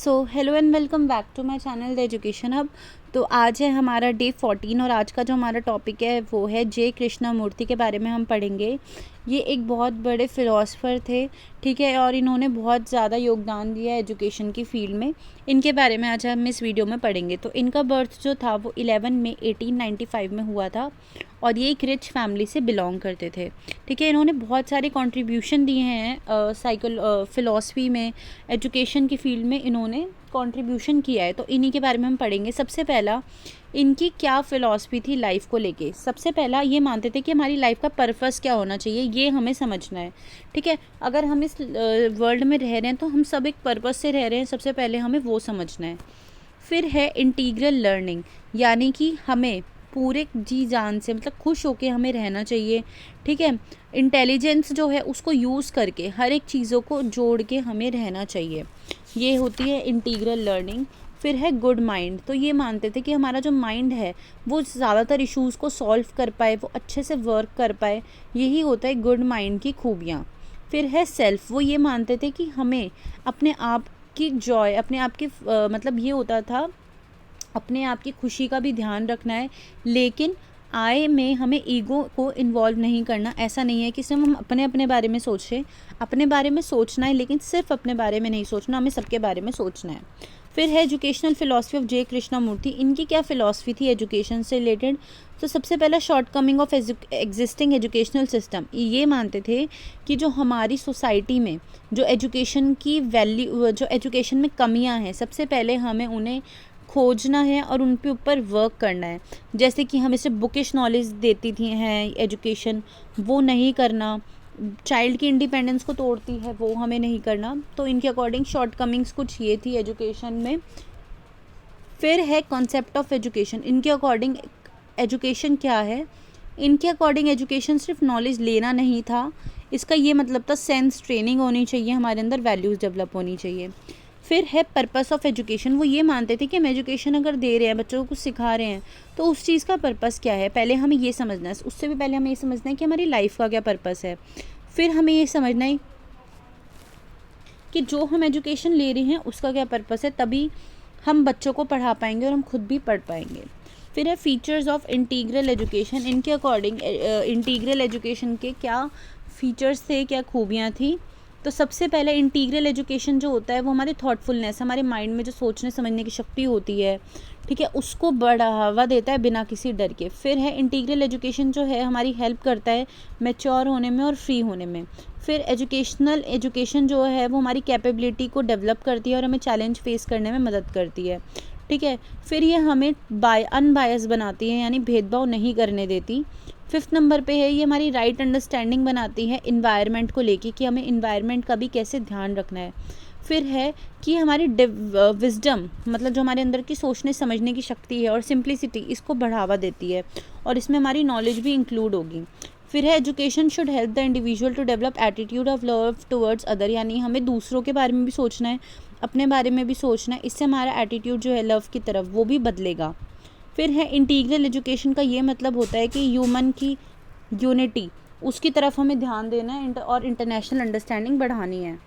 Hello and welcome back to my channel the education hub. तो आज है हमारा डे 14 और आज का जो हमारा टॉपिक है वो है जे कृष्णामूर्ति के बारे में हम पढ़ेंगे। ये एक बहुत बड़े फ़िलोसफ़र थे, ठीक है, और इन्होंने बहुत ज़्यादा योगदान दिया एजुकेशन की फ़ील्ड में। इनके बारे में आज हम इस वीडियो में पढ़ेंगे। तो इनका बर्थ जो था वो 11 मई 1895 में हुआ था और ये एक रिच फैमिली से बिलोंग करते थे, ठीक है। इन्होंने बहुत सारे कंट्रीब्यूशन दिए हैं फ़िलासफ़ी में, एजुकेशन की फ़ील्ड में इन्होंने कंट्रीब्यूशन किया है। तो इन्हीं के बारे में हम पढ़ेंगे। सबसे पहला, इनकी क्या फ़िलॉसफी थी लाइफ को लेके। सबसे पहला ये मानते थे कि हमारी लाइफ का पर्पस क्या होना चाहिए, ये हमें समझना है, ठीक है। अगर हम इस वर्ल्ड में रह रहे हैं तो हम सब एक पर्पस से रह रहे हैं, सबसे पहले हमें वो समझना है। फिर है इंटीग्रल लर्निंग, यानी कि हमें पूरे जी जान से मतलब खुश होके हमें रहना चाहिए, ठीक है। इंटेलिजेंस जो है उसको यूज़ करके हर एक चीज़ों को जोड़ के हमें रहना चाहिए, ये होती है इंटीग्रल लर्निंग। फिर है गुड माइंड, तो ये मानते थे कि हमारा जो माइंड है वो ज़्यादातर इश्यूज़ को सॉल्व कर पाए, वो अच्छे से वर्क कर पाए, यही होता है गुड माइंड की खूबियाँ। फिर है सेल्फ, वो ये मानते थे कि हमें अपने आप की जॉय, अपने आप की मतलब ये होता था अपने आप की खुशी का भी ध्यान रखना है, लेकिन आय में हमें ईगो को इन्वॉल्व नहीं करना। ऐसा नहीं है कि सिर्फ हम अपने अपने बारे में सोचें, अपने बारे में सोचना है लेकिन सिर्फ अपने बारे में नहीं सोचना, हमें सबके बारे में सोचना है। फिर है एजुकेशनल फ़िलासफ़ी ऑफ जे कृष्णामूर्ति। इनकी क्या फ़िलासफ़ी थी एजुकेशन से रिलेटेड। तो सबसे पहला, short coming of existing educational system. ये मानते थे कि जो हमारी सोसाइटी में जो एजुकेशन की वैल्यू, जो एजुकेशन में कमियां हैं, सबसे पहले हमें उन्हें खोजना है और उन पे ऊपर वर्क करना है। जैसे कि हमें सिर्फ बुकिश नॉलेज देती थी हैं एजुकेशन, वो नहीं करना, चाइल्ड की इंडिपेंडेंस को तोड़ती है, वो हमें नहीं करना। तो इनके अकॉर्डिंग शॉर्ट कमिंग्स कुछ ये थी एजुकेशन में। फिर है कॉन्सेप्ट ऑफ एजुकेशन। इनके अकॉर्डिंग एजुकेशन क्या है, इनके अकॉर्डिंग एजुकेशन सिर्फ नॉलेज लेना नहीं था, इसका ये मतलब था सेंस ट्रेनिंग होनी चाहिए, हमारे अंदर वैल्यूज़ डेवलप होनी चाहिए। फिर है पर्पस ऑफ एजुकेशन। वो ये मानते थे कि हम एजुकेशन अगर दे रहे हैं, बच्चों को कुछ सिखा रहे हैं, तो उस चीज़ का पर्पस क्या है, पहले हमें ये समझना है। उससे भी पहले हमें ये समझना है कि हमारी लाइफ का क्या पर्पस है। फिर हमें ये समझना है कि जो हम एजुकेशन ले रहे हैं उसका क्या पर्पस है, तभी हम बच्चों को पढ़ा पाएंगे और हम खुद भी पढ़ पाएंगे। फिर है फीचर्स ऑफ इंटीग्रल एजुकेशन। इनके अकॉर्डिंग इंटीग्रल एजुकेशन के क्या फीचर्स थे, क्या खूबियाँ थी। तो सबसे पहले इंटीग्रल एजुकेशन जो होता है वो हमारे थॉटफुलनेस, हमारे माइंड में जो सोचने समझने की शक्ति होती है, ठीक है, उसको बढ़ावा देता है बिना किसी डर के। फिर है इंटीग्रल एजुकेशन जो है हमारी हेल्प करता है मैच्योर होने में और फ्री होने में। फिर एजुकेशन जो है वो हमारी कैपेबिलिटी को डेवलप करती है और हमें चैलेंज फेस करने में मदद करती है, ठीक है। फिर ये हमें अनबायस बनाती है, यानी भेदभाव नहीं करने देती। 5th नंबर पे है ये हमारी राइट अंडरस्टैंडिंग बनाती है इन्वायरमेंट को लेके, कि हमें इन्वायरमेंट का भी कैसे ध्यान रखना है। फिर है कि हमारी विजडम, मतलब जो हमारे अंदर की सोचने समझने की शक्ति है, और सिंप्लिसिटी, इसको बढ़ावा देती है और इसमें हमारी नॉलेज भी इंक्लूड होगी। फिर है education should help the individual to develop attitude of love towards other, यानी हमें दूसरों के बारे में भी सोचना है, अपने बारे में भी सोचना है, इससे हमारा एटीट्यूड जो है लव की तरफ वो भी बदलेगा। फिर है इंटीग्रल एजुकेशन का ये मतलब होता है कि ह्यूमन की यूनिटी, उसकी तरफ हमें ध्यान देना है और इंटरनेशनल अंडरस्टैंडिंग बढ़ानी है।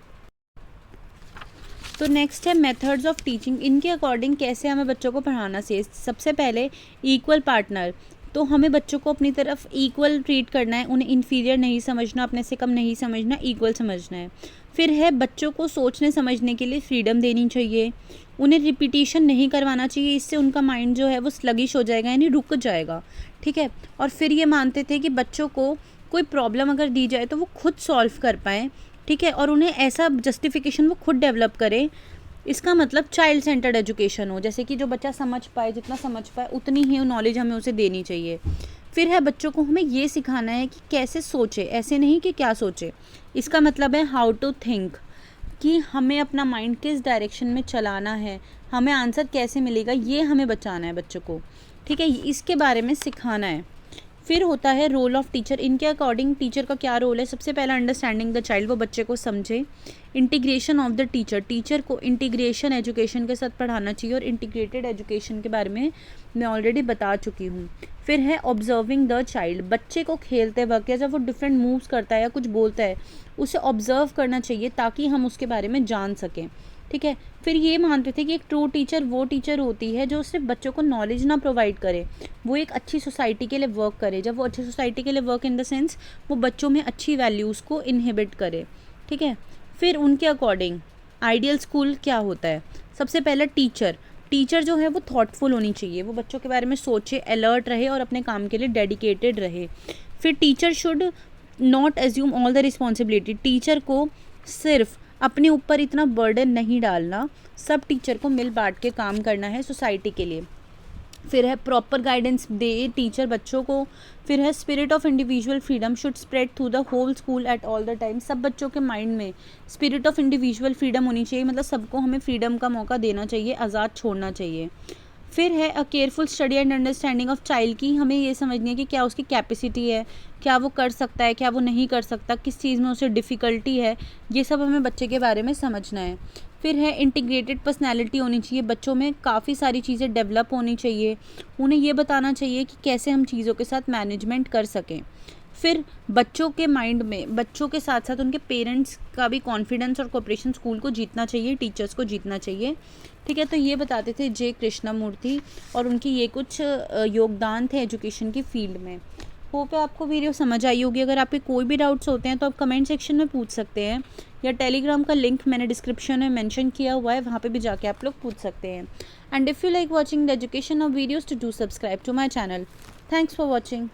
तो नेक्स्ट है मेथड्स ऑफ टीचिंग। इनके अकॉर्डिंग कैसे हमें बच्चों को पढ़ाना चाहिए। सबसे पहले इक्वल पार्टनर, तो हमें बच्चों को अपनी तरफ इक्वल ट्रीट करना है, उन्हें इन्फीरियर नहीं समझना, अपने से कम नहीं समझना, इक्वल समझना है। फिर है बच्चों को सोचने समझने के लिए फ्रीडम देनी चाहिए, उन्हें रिपीटिशन नहीं करवाना चाहिए, इससे उनका माइंड जो है वो स्लगिश हो जाएगा, यानी रुक जाएगा, ठीक है। और फिर ये मानते थे कि बच्चों को कोई प्रॉब्लम अगर दी जाए तो वो खुद सॉल्व कर पाएँ, ठीक है, और उन्हें ऐसा जस्टिफिकेशन वो खुद डेवलप करें। इसका मतलब चाइल्ड सेंटर्ड एजुकेशन हो, जैसे कि जो बच्चा समझ पाए, जितना समझ पाए उतनी ही नॉलेज हमें उसे देनी चाहिए। फिर है बच्चों को हमें ये सिखाना है कि कैसे सोचे, ऐसे नहीं कि क्या सोचे। इसका मतलब है हाउ टू थिंक, कि हमें अपना माइंड किस डायरेक्शन में चलाना है, हमें आंसर कैसे मिलेगा, ये हमें बचाना है बच्चों को, ठीक है, इसके बारे में सिखाना है। फिर होता है रोल ऑफ टीचर। इनके अकॉर्डिंग टीचर का क्या रोल है। सबसे पहला अंडरस्टैंडिंग द चाइल्ड, वो बच्चे को समझे। Integration of the teacher, teacher को इंटीग्रेशन एजुकेशन के साथ पढ़ाना चाहिए, और इंटीग्रेटेड एजुकेशन के बारे में मैं ऑलरेडी बता चुकी हूँ। फिर है ऑब्जर्विंग द चाइल्ड, बच्चे को खेलते वक्त या जब वो डिफरेंट मूव्स करता है या कुछ बोलता है, उसे ऑब्जर्व करना चाहिए ताकि हम उसके बारे में जान सकें। ठीक है। फिर ये मानते थे कि एक ट्रू टीचर वो टीचर होती है जो सिर्फ बच्चों को नॉलेज ना प्रोवाइड करे, वो एक अच्छी सोसाइटी के लिए वर्क करे। जब वो अच्छी सोसाइटी के लिए वर्क इन द सेंस वो बच्चों में अच्छी वैल्यूज़ को इनहिबिट करे, ठीक है। फिर उनके अकॉर्डिंग आइडियल स्कूल क्या होता है? सबसे पहला टीचर जो है वो थॉटफुल होनी चाहिए, वो बच्चों के बारे में सोचे, अलर्ट रहे और अपने काम के लिए डेडिकेटेड रहे। फिर teacher should not assume all the responsibility, teacher को सिर्फ अपने ऊपर इतना बर्डन नहीं डालना, सब टीचर को मिल बांट के काम करना है सोसाइटी के लिए। फिर है प्रॉपर गाइडेंस दे टीचर बच्चों को। फिर है spirit of individual freedom should spread through the whole school at all the time, सब बच्चों के माइंड में स्पिरिट ऑफ इंडिविजुअल फ्रीडम होनी चाहिए, मतलब सबको हमें फ्रीडम का मौका देना चाहिए, आज़ाद छोड़ना चाहिए। फिर है अ careful study and understanding of child की, हमें ये समझनी है कि क्या उसकी कैपेसिटी है, क्या वो कर सकता है, क्या वो नहीं कर सकता, किस चीज़ में उसे डिफ़िकल्टी है, ये सब हमें बच्चे के बारे में समझना है। फिर है इंटीग्रेटेड पर्सनैलिटी होनी चाहिए, बच्चों में काफ़ी सारी चीज़ें डेवलप होनी चाहिए, उन्हें ये बताना चाहिए कि कैसे हम चीज़ों के साथ मैनेजमेंट कर सकें। फिर बच्चों के माइंड में बच्चों के साथ साथ उनके पेरेंट्स का भी कॉन्फिडेंस और कोऑपरेशन स्कूल को जीतना चाहिए, टीचर्स को जीतना चाहिए, ठीक है। तो ये बताते थे जे कृष्णमूर्ति और उनकी ये कुछ योगदान थे एजुकेशन की फील्ड में। होप है आपको वीडियो समझ आई होगी। अगर आपके कोई भी डाउट्स होते हैं तो आप कमेंट सेक्शन में पूछ सकते हैं, या टेलीग्राम का लिंक मैंने डिस्क्रिप्शन में मेंशन किया हुआ है, वहाँ पे भी जाके आप लोग पूछ सकते हैं। And if you like watching the education of videos to do subscribe to my channel. Thanks for watching.